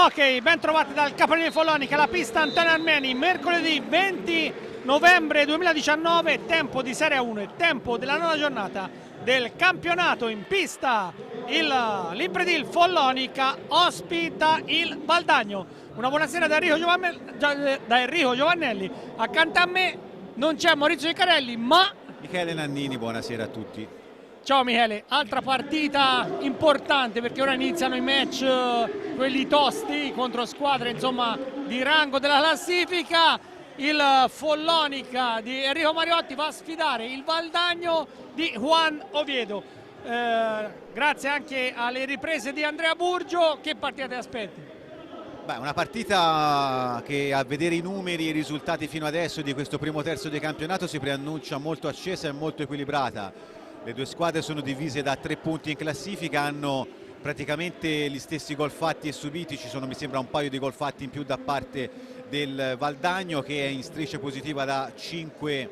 Ok, ben trovati dal Capannini Follonica, la pista Antonio Armeni, mercoledì 20 novembre 2019, tempo di Serie 1 e tempo della nona giornata del campionato in pista. L'Impredil Follonica ospita il Valdagno. Una buonasera da Enrico Giovannelli, accanto a me non c'è Maurizio Ciccarelli ma Michele Nannini, buonasera a tutti. Ciao Michele, altra partita importante perché ora iniziano i match, quelli tosti contro squadre insomma di rango della classifica. Il Follonica di Enrico Mariotti va a sfidare il Valdagno di Juan Oviedo. Grazie anche alle riprese di Andrea Burgio, che partita ti aspetti? Beh, una partita che a vedere i numeri e i risultati fino adesso di questo primo terzo di campionato si preannuncia molto accesa e molto equilibrata. Le due squadre sono divise da 3 punti in classifica, hanno praticamente gli stessi gol fatti e subiti, ci sono mi sembra un paio di gol fatti in più da parte del Valdagno che è in striscia positiva da 5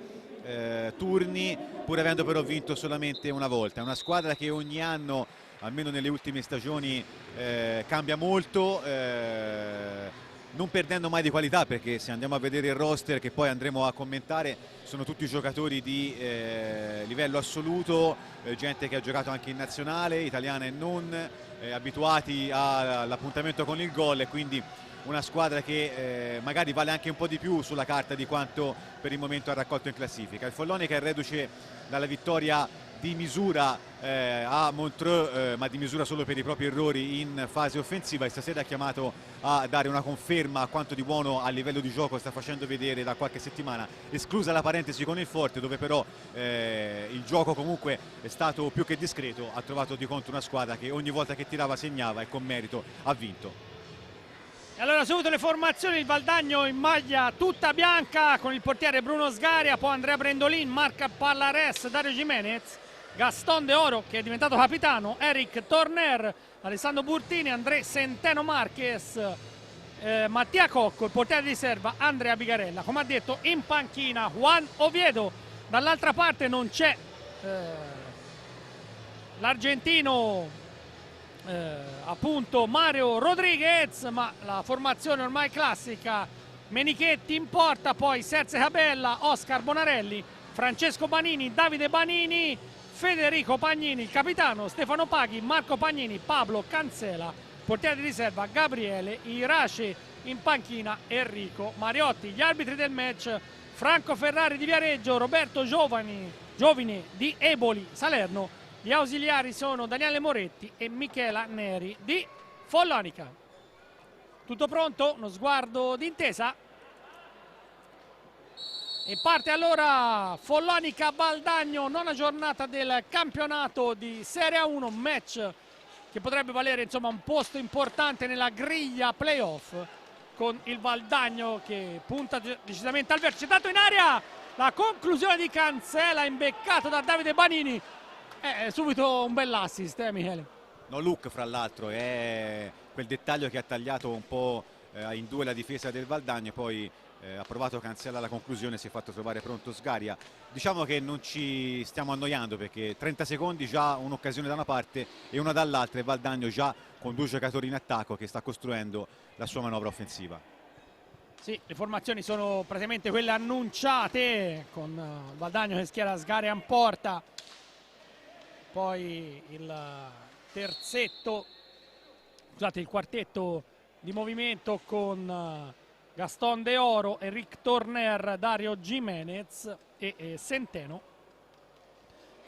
turni, pur avendo però vinto solamente una volta. È una squadra che ogni anno, almeno nelle ultime stagioni, cambia molto, non perdendo mai di qualità, perché se andiamo a vedere il roster che poi andremo a commentare sono tutti giocatori di livello assoluto, gente che ha giocato anche in nazionale italiana e non, abituati all'appuntamento con il gol, e quindi una squadra che magari vale anche un po' di più sulla carta di quanto per il momento ha raccolto in classifica. Il Follonica è reduce dalla vittoria di misura a Montreux, ma di misura solo per i propri errori in fase offensiva, e stasera è chiamato a dare una conferma a quanto di buono a livello di gioco sta facendo vedere da qualche settimana, esclusa la parentesi con il Forte, dove però il gioco comunque è stato più che discreto. Ha trovato di contro una squadra che ogni volta che tirava segnava e con merito ha vinto. E allora subito le formazioni: il Valdagno in maglia tutta bianca con il portiere Bruno Sgaria, poi Andrea Brendolin, Marc Pallares, Dario Jimenez, Gaston De Oro che è diventato capitano, Eric Torner, Alessandro Burtini, André Centeno Marquez, Mattia Cocco, il portiere di riserva Andrea Bigarella. Come ha detto, in panchina Juan Oviedo. Dall'altra parte non c'è l'argentino appunto Mario Rodriguez, ma la formazione ormai classica: Menichetti in porta, poi Serse Cabella, Oscar Bonarelli, Francesco Banini, Davide Banini, Federico Pagnini il capitano, Stefano Paghi, Marco Pagnini, Pablo Cancela, portiere di riserva Gabriele Irace, in panchina Enrico Mariotti. Gli arbitri del match: Franco Ferrari di Viareggio, Roberto Giovani di Eboli Salerno. Gli ausiliari sono Daniele Moretti e Michela Neri di Follonica. Tutto pronto? Uno sguardo d'intesa? E parte allora Follonica Valdagno, nona giornata del campionato di Serie 1, match che potrebbe valere insomma un posto importante nella griglia playoff, con il Valdagno che punta decisamente al vertice. Dato in aria la conclusione di Cancela, imbeccato da Davide Banini. Subito un bell'assist, Michele. No look, fra l'altro, è quel dettaglio che ha tagliato un po' in due la difesa del Valdagno, poi ha provato Cancella alla conclusione, si è fatto trovare pronto Sgaria. Diciamo che non ci stiamo annoiando, perché 30 secondi già un'occasione da una parte e una dall'altra, e Valdagno già con 2 giocatori in attacco che sta costruendo la sua manovra offensiva. Sì, le formazioni sono praticamente quelle annunciate, con Valdagno che schiera Sgaria in porta, poi il quartetto di movimento con Gaston De Oro, Eric Torner, Dario Jimenez e Centeno.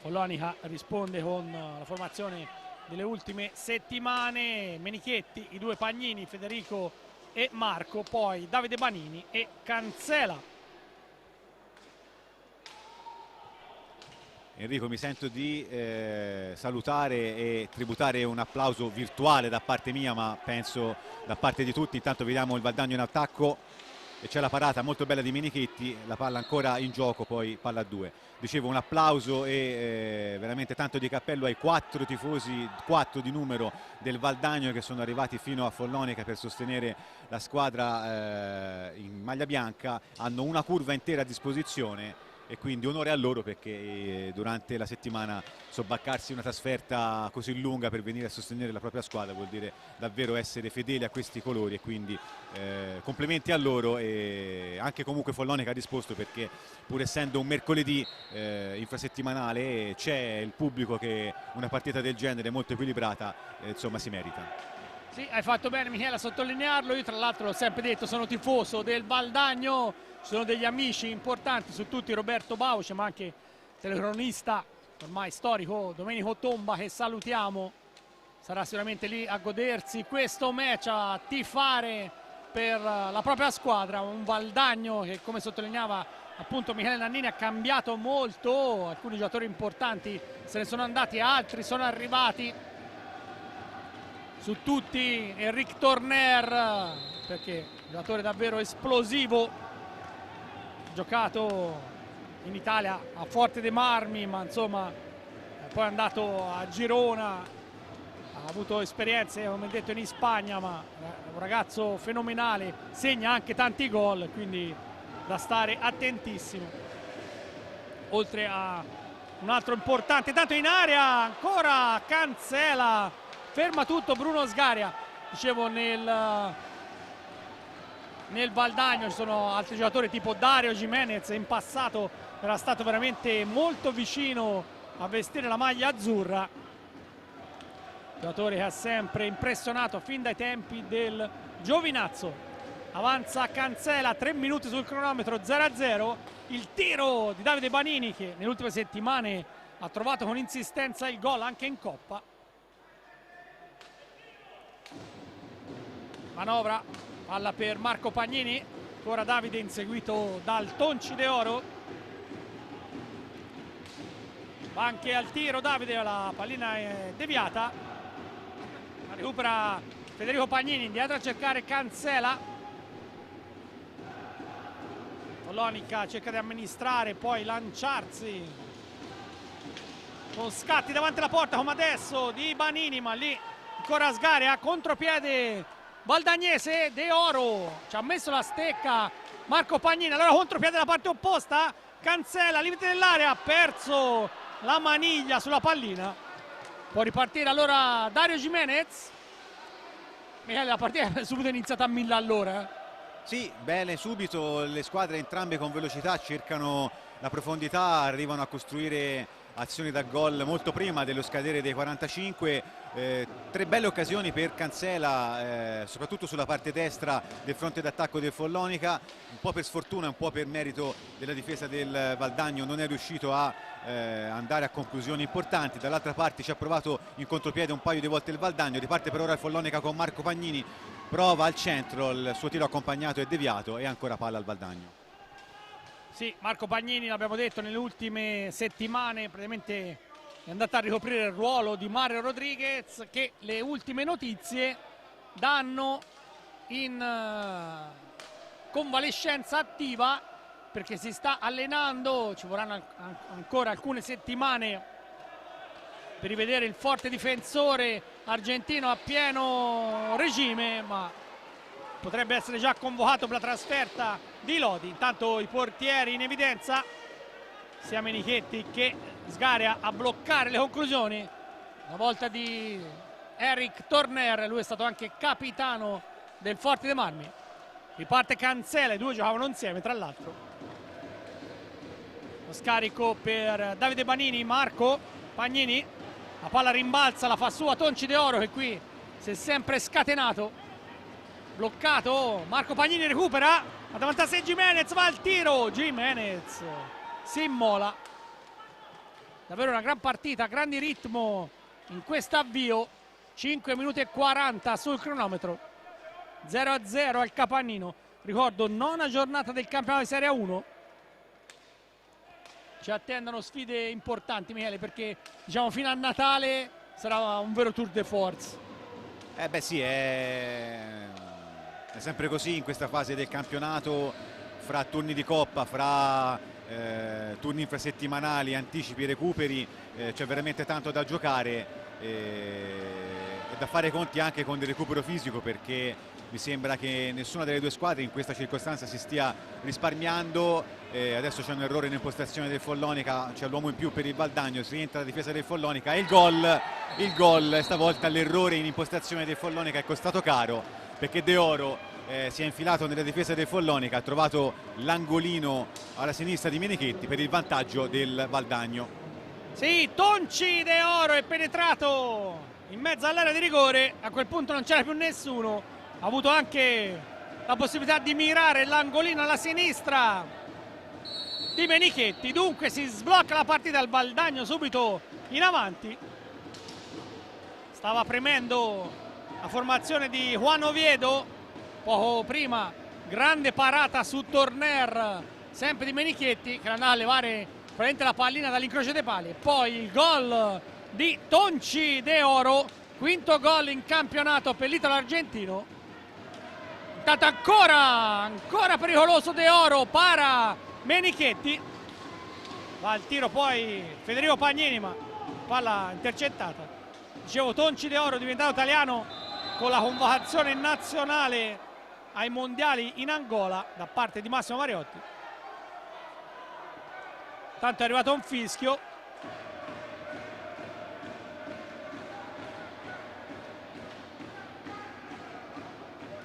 Follonica risponde con la formazione delle ultime settimane: Menichetti, i 2 Pagnini, Federico e Marco, poi Davide Banini e Cancela. Enrico, mi sento di salutare e tributare un applauso virtuale da parte mia, ma penso da parte di tutti. Intanto vediamo il Valdagno in attacco e c'è la parata molto bella di Menichetti, la palla ancora in gioco, poi palla a 2. Dicevo, un applauso e veramente tanto di cappello ai 4 tifosi, 4 di numero del Valdagno, che sono arrivati fino a Follonica per sostenere la squadra in maglia bianca. Hanno una curva intera a disposizione e quindi onore a loro, perché durante la settimana sobbarcarsi una trasferta così lunga per venire a sostenere la propria squadra vuol dire davvero essere fedeli a questi colori, e quindi complimenti a loro. E anche comunque Follonica ha risposto, perché pur essendo un mercoledì infrasettimanale c'è il pubblico che una partita del genere molto equilibrata insomma si merita. Sì, hai fatto bene Michele a sottolinearlo. Io tra l'altro l'ho sempre detto, sono tifoso del Valdagno, ci sono degli amici importanti su tutti, Roberto Bauce, ma anche telecronista ormai storico Domenico Tomba, che salutiamo, sarà sicuramente lì a godersi questo match, a tifare per la propria squadra. Un Valdagno che, come sottolineava appunto Michele Nannini, ha cambiato molto, alcuni giocatori importanti se ne sono andati, altri sono arrivati. Su tutti Enric Torner, perché giocatore davvero esplosivo, giocato in Italia a Forte dei Marmi, ma insomma poi è andato a Girona, ha avuto esperienze come detto in Spagna, ma è un ragazzo fenomenale, segna anche tanti gol, quindi da stare attentissimo. Oltre a un altro importante, tanto in area ancora Cancela, ferma tutto Bruno Sgaria. Dicevo, nel Valdagno ci sono altri giocatori tipo Dario Jimenez, in passato era stato veramente molto vicino a vestire la maglia azzurra, giocatore che ha sempre impressionato fin dai tempi del Giovinazzo. Avanza Cancela, 3 minuti sul cronometro, 0-0. Il tiro di Davide Banini, che nelle ultime settimane ha trovato con insistenza il gol anche in Coppa. Manovra, palla per Marco Pagnini, ancora Davide inseguito dal Tonci De Oro. Va anche al tiro Davide, la pallina è deviata, la recupera Federico Pagnini, indietro a cercare Cancela. Follonica cerca di amministrare, poi lanciarsi con scatti davanti alla porta come adesso di Banini, ma lì ancora Sgaria, contropiede Valdagnese, De Oro ci ha messo la stecca Marco Pagnini, allora contropiede dalla parte opposta, Cancela, limite dell'area, ha perso la maniglia sulla pallina. Può ripartire allora Dario Jimenez. Michele, la partita è subito iniziata a 1000 all'ora. Sì, bene, subito le squadre entrambe con velocità cercano la profondità, arrivano a costruire azioni da gol molto prima dello scadere dei 45. 3 belle occasioni per Cancela, soprattutto sulla parte destra del fronte d'attacco del Follonica, un po' per sfortuna, un po' per merito della difesa del Valdagno, non è riuscito a andare a conclusioni importanti. Dall'altra parte ci ha provato in contropiede un paio di volte il Valdagno, riparte per ora il Follonica con Marco Pagnini, prova al centro, il suo tiro accompagnato è deviato e ancora palla al Valdagno. Sì, Marco Pagnini, l'abbiamo detto, nelle ultime settimane praticamente è andato a ricoprire il ruolo di Mario Rodriguez, che le ultime notizie danno in convalescenza attiva, perché si sta allenando, ci vorranno ancora alcune settimane per rivedere il forte difensore argentino a pieno regime, ma potrebbe essere già convocato per la trasferta di Lodi. Intanto i portieri in evidenza, sia Menichetti che Sgaria a bloccare le conclusioni. Una volta di Enric Torner, lui è stato anche capitano del Forte dei Marmi. Riparte Cancela, i due giocavano insieme tra l'altro. Lo scarico per Davide Banini, Marco Pagnini, la palla rimbalza, la fa sua Tonci De Oro, che qui si è sempre scatenato. Bloccato, Marco Pagnini recupera, ha davanti a sé Jimenez, va al tiro, Jimenez si immola. Davvero una gran partita, grande ritmo in questo avvio, 5 minuti e 40 sul cronometro, 0-0 al Capannino. Ricordo, nona giornata del campionato di Serie 1. Ci attendono sfide importanti, Michele, perché diciamo fino a Natale sarà un vero tour de force. Beh sì, è sempre così in questa fase del campionato, fra turni di coppa, fra turni infrasettimanali, anticipi e recuperi, c'è veramente tanto da giocare e da fare conti anche con il recupero fisico, perché mi sembra che nessuna delle due squadre in questa circostanza si stia risparmiando. Adesso c'è un errore in impostazione del Follonica, c'è l'uomo in più per il Valdagno, si rientra la difesa del Follonica e il gol stavolta l'errore in impostazione del Follonica è costato caro, perché De Oro si è infilato nella difesa del Follonica, ha trovato l'angolino alla sinistra di Menichetti per il vantaggio del Valdagno. Sì, Tonci De Oro è penetrato in mezzo all'area di rigore, a quel punto non c'era più nessuno, ha avuto anche la possibilità di mirare l'angolino alla sinistra di Menichetti, dunque si sblocca la partita, il Valdagno subito in avanti. Stava premendo la formazione di Juan Oviedo, poco prima grande parata su Torner, sempre di Menichetti, che andava a levare praticamente la pallina dall'incrocio dei pali. Poi il gol di Tonci De Oro, quinto gol in campionato per l'Italo argentino. Intanto ancora pericoloso De Oro, para Menichetti, va al tiro poi Federico Pagnini, ma palla intercettata. Dicevo, Tonci De Oro diventato italiano con la convocazione nazionale ai mondiali in Angola da parte di Massimo Mariotti. Tanto è arrivato un fischio.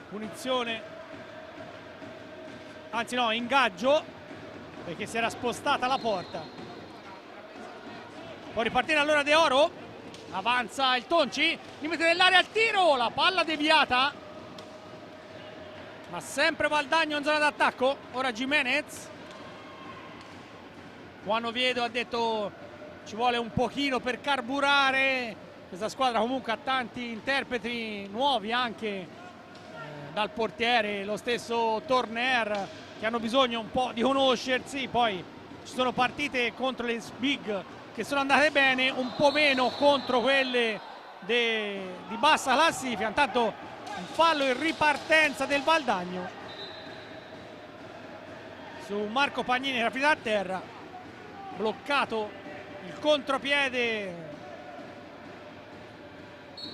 Punizione, anzi no, ingaggio, perché si era spostata la porta. Può ripartire allora De Oro, avanza il Tonci, limite dell'area al tiro, la palla deviata, ma sempre Valdagno in zona d'attacco. Ora Gimenez, Juan Oviedo ha detto ci vuole un pochino per carburare, questa squadra comunque ha tanti interpreti nuovi anche dal portiere, lo stesso Torner, che hanno bisogno un po' di conoscersi. Poi ci sono partite contro le big che sono andate bene, un po' meno contro quelle di bassa classifica. Intanto un fallo in ripartenza del Valdagno su Marco Pagnini, era finito a terra, bloccato il contropiede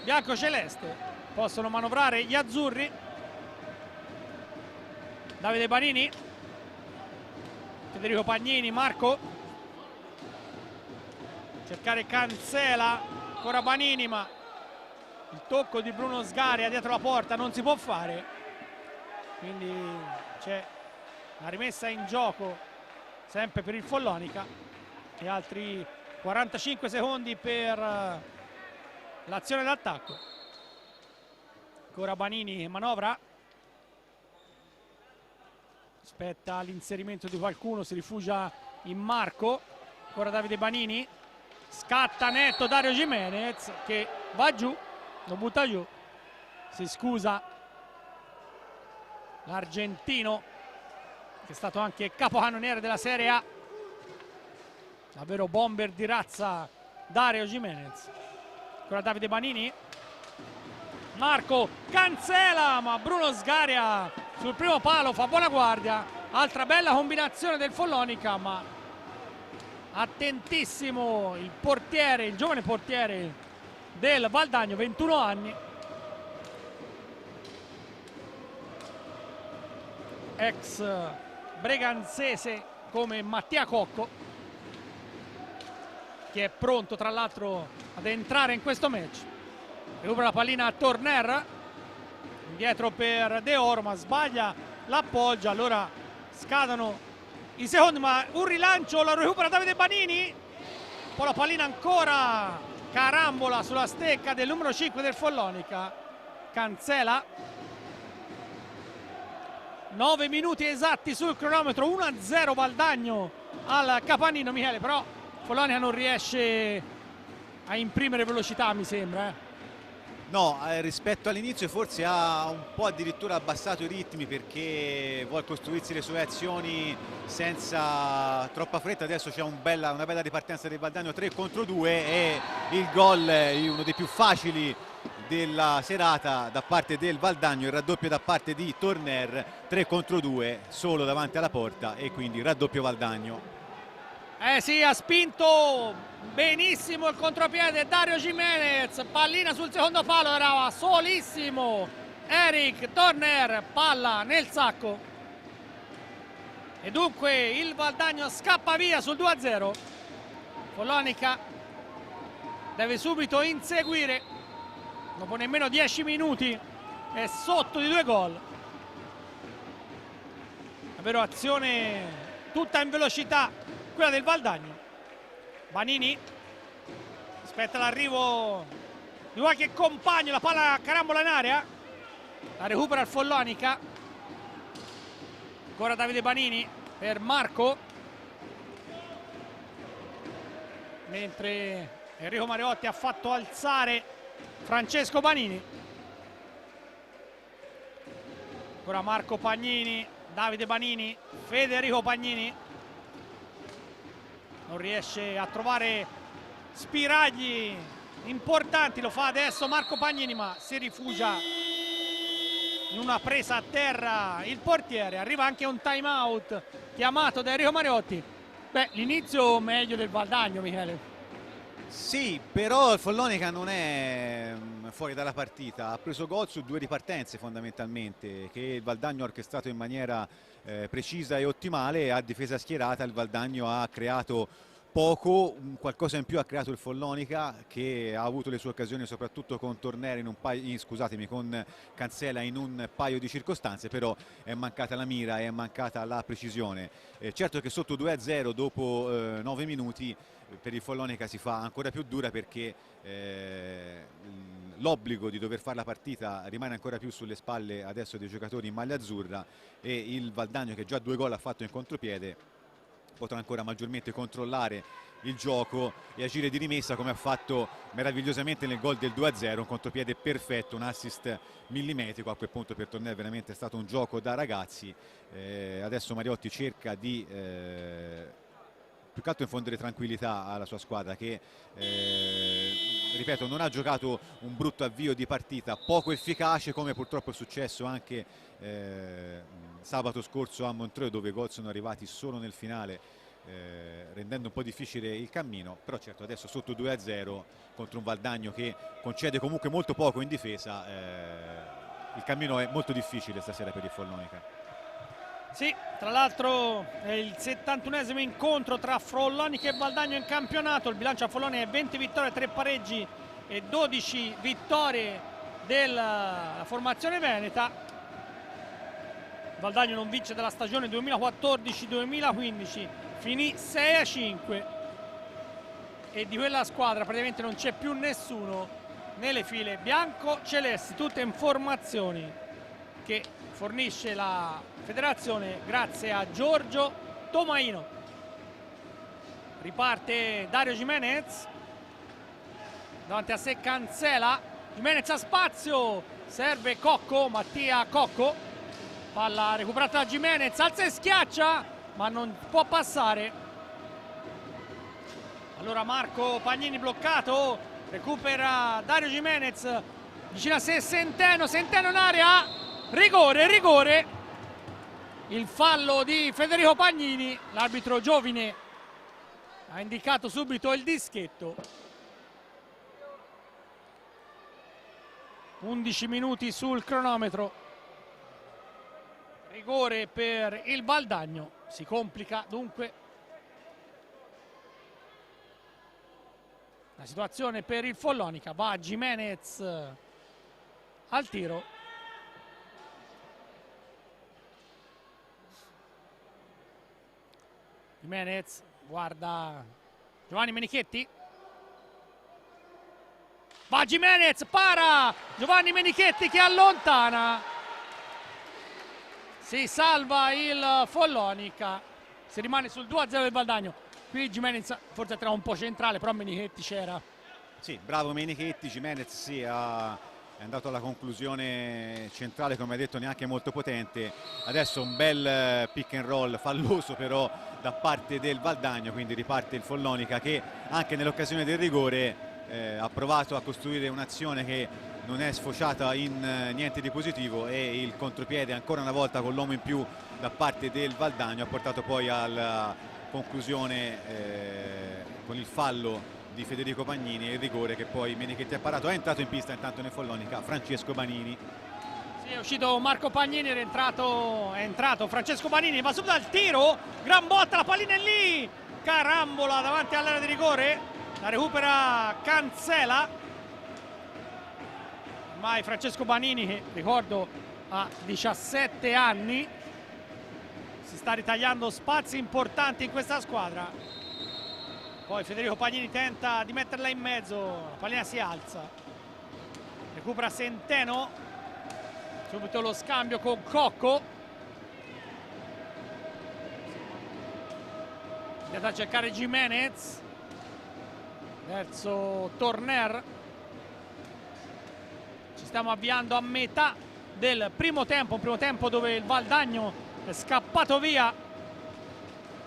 bianco-celeste. Possono manovrare gli azzurri. Davide Banini, Federico Pagnini, Marco, cercare Cancela, ancora Banini, ma il tocco di Bruno Sgaria dietro la porta non si può fare, quindi c'è la rimessa in gioco sempre per il Follonica e altri 45 secondi per l'azione d'attacco. Ancora Banini manovra, aspetta l'inserimento di qualcuno, si rifugia in Marco. Ancora Davide Banini, scatta netto Dario Gimenez che va giù, lo butta giù, si scusa l'argentino che è stato anche capocannoniere della Serie A, davvero bomber di razza Dario Gimenez. Ancora Davide Banini, Marco Cancela, ma Bruno Sgaria sul primo palo fa buona guardia. Altra bella combinazione del Follonica, ma attentissimo il portiere, il giovane portiere del Valdagno, 21 anni, ex breganzese come Mattia Cocco, che è pronto tra l'altro ad entrare in questo match. Recupera la pallina a Torner, indietro per De Oro, ma sbaglia l'appoggia, allora scadono i secondi, ma un rilancio lo recupera Davide Banini, poi la pallina ancora carambola sulla stecca del numero 5 del Follonica, Cancela. 9 minuti esatti sul cronometro, 1-0 Valdagno al Capannino, Michele, però Follonica non riesce a imprimere velocità, mi sembra. No, rispetto all'inizio forse ha un po' addirittura abbassato i ritmi, perché vuole costruirsi le sue azioni senza troppa fretta. Adesso c'è una bella ripartenza del Valdagno, 3 contro 2, e il gol, uno dei più facili della serata da parte del Valdagno, il raddoppio da parte di Torner, 3 contro 2 solo davanti alla porta, e quindi raddoppio Valdagno. Sì, ha spinto benissimo il contropiede Dario Gimenez, pallina sul secondo palo, era solissimo Eric Torner, palla nel sacco e dunque il Valdagno scappa via sul 2-0. Follonica deve subito inseguire, dopo nemmeno 10 minuti è sotto di 2 gol. Davvero azione tutta in velocità quella del Valdagno. Banini aspetta l'arrivo di qualche compagno, la palla carambola in area, la recupera il Follonica. Ancora Davide Banini per Marco, mentre Enrico Mariotti ha fatto alzare Francesco Banini. Ancora Marco Pagnini, Davide Banini, Federico Pagnini. Non riesce a trovare spiragli importanti, lo fa adesso Marco Pagnini, ma si rifugia in una presa a terra il portiere. Arriva anche un time out chiamato da Enrico Mariotti. Beh, l'inizio meglio del Valdagno, Michele. Sì, però il Follonica non è fuori dalla partita, ha preso gol su 2 ripartenze fondamentalmente, che il Valdagno ha orchestrato in maniera precisa e ottimale. A difesa schierata il Valdagno ha creato poco, qualcosa in più ha creato il Follonica, che ha avuto le sue occasioni soprattutto con Tornera con Cancela in un paio di circostanze, però è mancata la mira, è mancata la precisione. Certo che sotto 2-0 dopo 9 minuti per il Follonica si fa ancora più dura, perché l'obbligo di dover fare la partita rimane ancora più sulle spalle adesso dei giocatori in maglia azzurra, e il Valdagno, che già 2 gol ha fatto in contropiede, potrà ancora maggiormente controllare il gioco e agire di rimessa, come ha fatto meravigliosamente nel gol del 2-0, un contropiede perfetto, un assist millimetrico. A quel punto per Tornello veramente è stato un gioco da ragazzi. Adesso Mariotti cerca di più che altro infondere tranquillità alla sua squadra, che ripeto, non ha giocato un brutto avvio di partita, poco efficace, come purtroppo è successo anche sabato scorso a Montreux, dove i gol sono arrivati solo nel finale, rendendo un po' difficile il cammino. Però certo, adesso sotto 2-0 contro un Valdagno che concede comunque molto poco in difesa, il cammino è molto difficile stasera per il Follonica. Sì, tra l'altro è il 71esimo incontro tra Follonica e Valdagno in campionato. Il bilancio a Follonica è 20 vittorie, 3 pareggi e 12 vittorie della formazione veneta. Valdagno non vince dalla stagione 2014-2015, finì 6-5 e di quella squadra praticamente non c'è più nessuno nelle file bianco-celesti. Tutte informazioni che fornisce la federazione grazie a Giorgio Tomaino. Riparte Dario Jimenez, davanti a sé Cancela, Jimenez ha spazio, serve Cocco, Mattia Cocco, palla recuperata da Jimenez, alza e schiaccia ma non può passare. Allora Marco Pagnini bloccato, recupera Dario Jimenez, vicino a sé Centeno in area, rigore, il fallo di Federico Pagnini, l'arbitro Giovine ha indicato subito il dischetto. 11 minuti sul cronometro, rigore per il Valdagno, si complica dunque la situazione per il Follonica. Va Jimenez al tiro, Jimenez guarda Giovanni Menichetti, va Jimenez, para Giovanni Menichetti che allontana, si salva il Follonica, si rimane sul 2-0 del Valdagno. Qui Jimenez forse era un po' centrale, però Menichetti c'era. Sì, bravo Menichetti. Jimenez sì, è andato alla conclusione centrale, come hai detto, neanche molto potente. Adesso un bel pick and roll falloso però da parte del Valdagno, quindi riparte il Follonica, che anche nell'occasione del rigore ha provato a costruire un'azione che non è sfociata in niente di positivo, e il contropiede ancora una volta con l'uomo in più da parte del Valdagno ha portato poi alla conclusione con il fallo di Federico Pagnini e il rigore che poi Menichetti ha parato. È entrato in pista intanto nel Follonica Francesco Banini. Sì, È uscito Marco Pagnini, è entrato Francesco Banini, va subito al tiro, gran botta, la pallina è lì, carambola davanti all'area di rigore, la recupera Cancela. Ormai Francesco Banini, che ricordo ha 17 anni, si sta ritagliando spazi importanti in questa squadra. Poi Federico Pagnini tenta di metterla in mezzo, la pallina si alza, recupera Centeno. Subito lo scambio con Cocco. Andiamo a cercare Gimenez verso Torner. Ci stiamo avviando a metà del primo tempo, un primo tempo dove il Valdagno è scappato via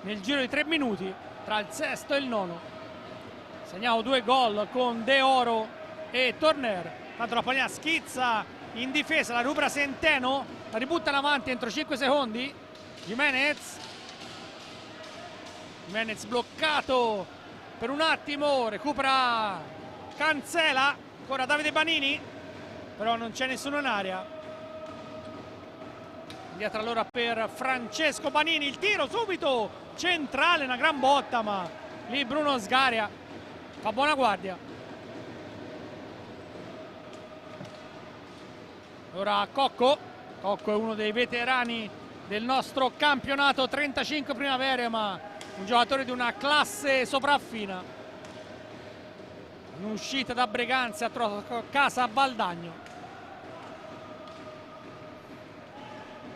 nel giro di 3 minuti tra il sesto e il nono. Segniamo 2 gol con De Oro e Torner. Tanto la pallina schizza in difesa, la recupera Centeno, la ributta in avanti entro 5 secondi. Gimenez bloccato per un attimo, recupera Cancela, ancora Davide Banini, però non c'è nessuno in area. Indietro allora per Francesco Banini, il tiro subito centrale, una gran botta, ma lì Bruno Sgaria fa buona guardia. Ora Cocco è uno dei veterani del nostro campionato, 35 primavere, ma un giocatore di una classe sopraffina. In uscita da Breganze a casa a Valdagno.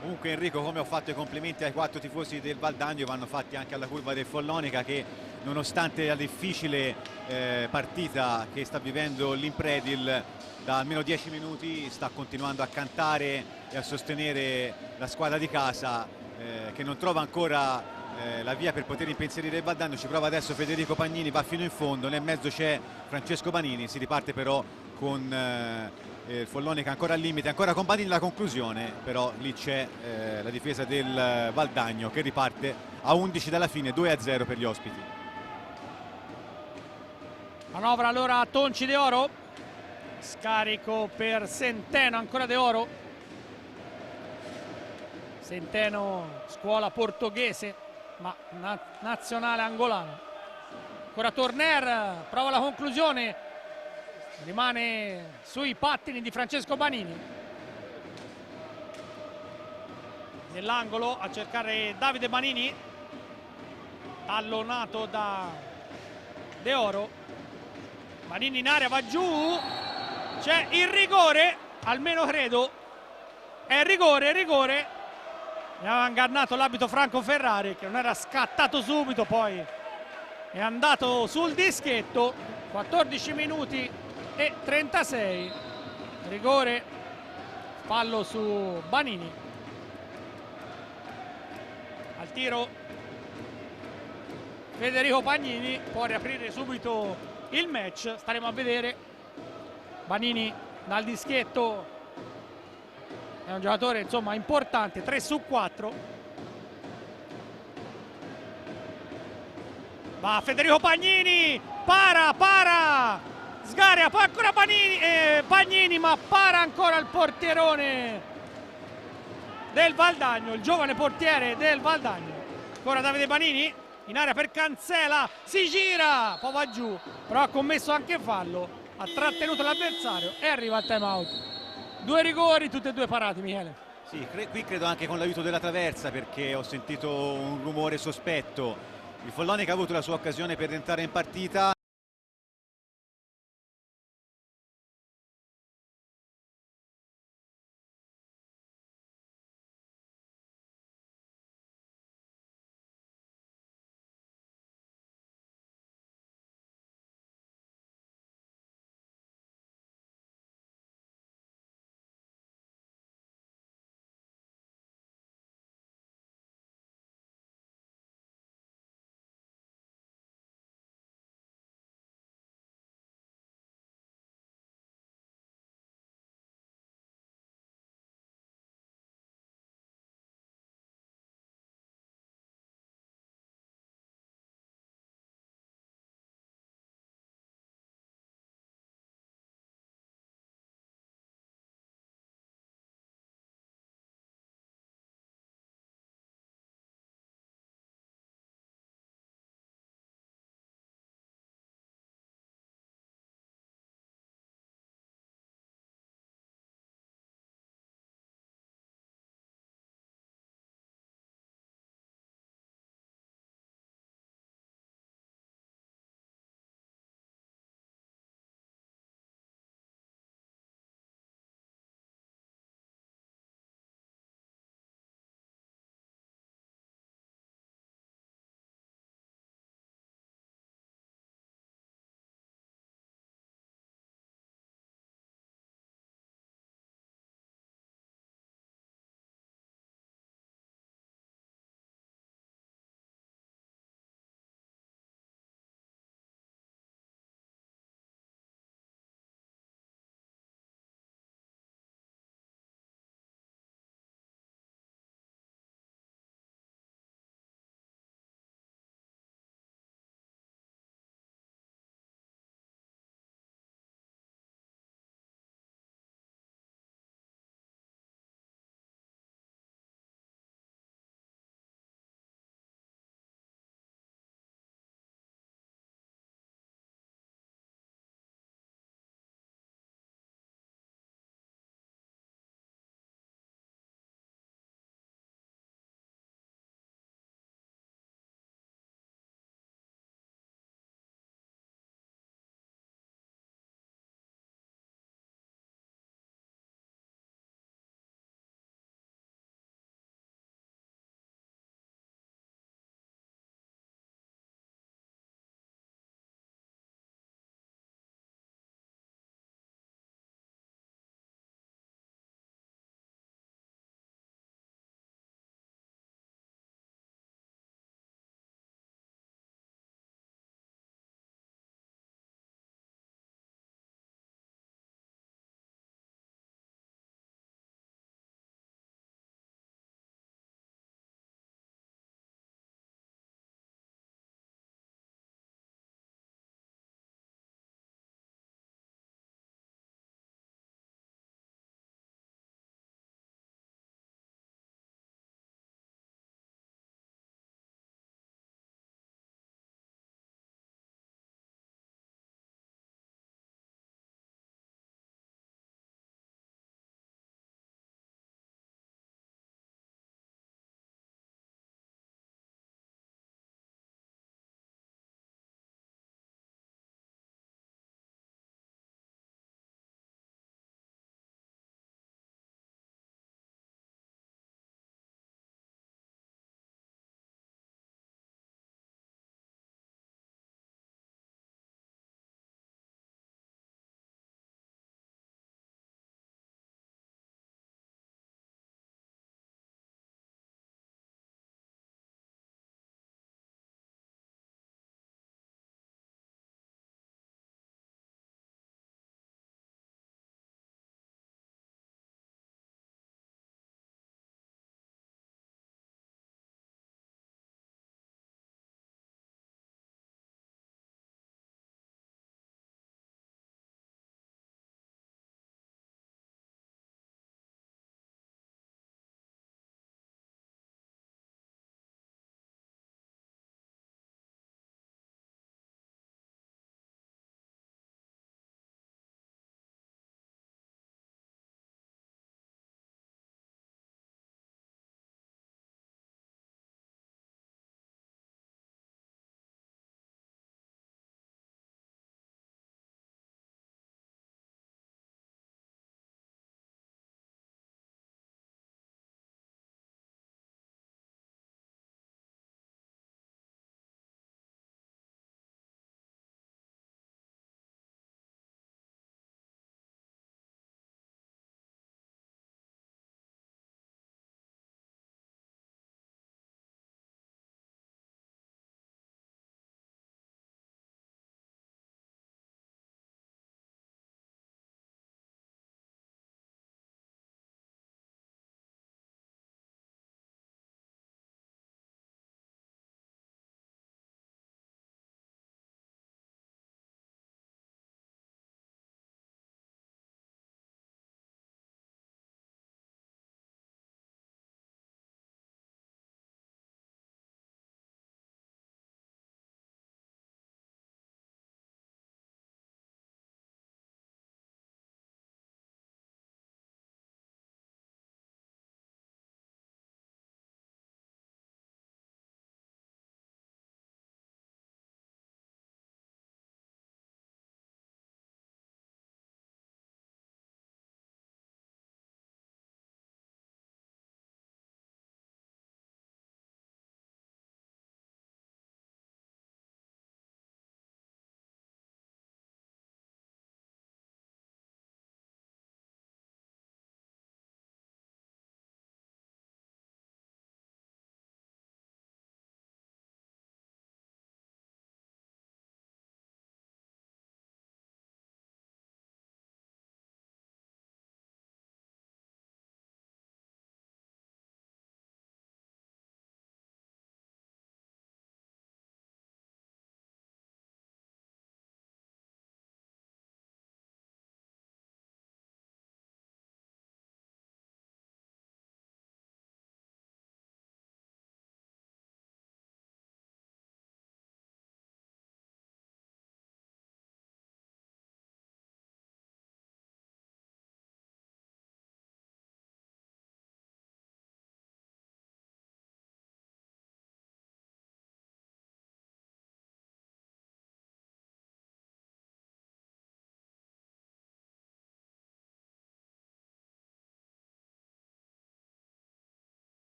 Comunque Enrico, come ho fatto i complimenti ai 4 tifosi del Valdagno, vanno fatti anche alla curva del Follonica, che nonostante la difficile partita che sta vivendo l'Impredil da almeno 10 minuti, sta continuando a cantare e a sostenere la squadra di casa, che non trova ancora la via per poter impensierire il Valdagno. Ci prova adesso Federico Pagnini, va fino in fondo, nel mezzo c'è Francesco Banini, si riparte però con il Follonica ancora al limite, ancora con Banini la conclusione, però lì c'è la difesa del Valdagno che riparte a 11 dalla fine, 2-0 per gli ospiti. Manovra allora Tonci De Oro, scarico per Centeno, ancora De Oro. Centeno, scuola portoghese ma nazionale angolana. Ancora Torner, prova la conclusione, rimane sui pattini di Francesco Banini. Nell'angolo a cercare Davide Banini, tallonato da De Oro. Banini in area, va giù, c'è il rigore, almeno credo, è rigore. Mi aveva ingannato l'arbitro Franco Ferrari, che non era scattato subito, poi è andato sul dischetto. 14 minuti e 36, rigore, fallo su Banini. Al tiro Federico Pagnini, può riaprire subito il match, staremo a vedere. Banini dal dischetto è un giocatore insomma importante, 3 su 4. Va Federico Pagnini, para Sgaria, poi ancora Pagnini, ma para ancora il portierone del Valdagno, il giovane portiere del Valdagno. Ancora Davide Banini in area per Cancela, si gira, poi va giù, però ha commesso anche fallo, ha trattenuto l'avversario e arriva al time out. 2 rigori, tutti e 2 parati, Michele. Sì, qui credo anche con l'aiuto della traversa, perché ho sentito un rumore sospetto. Il Follonica ha avuto la sua occasione per entrare in partita,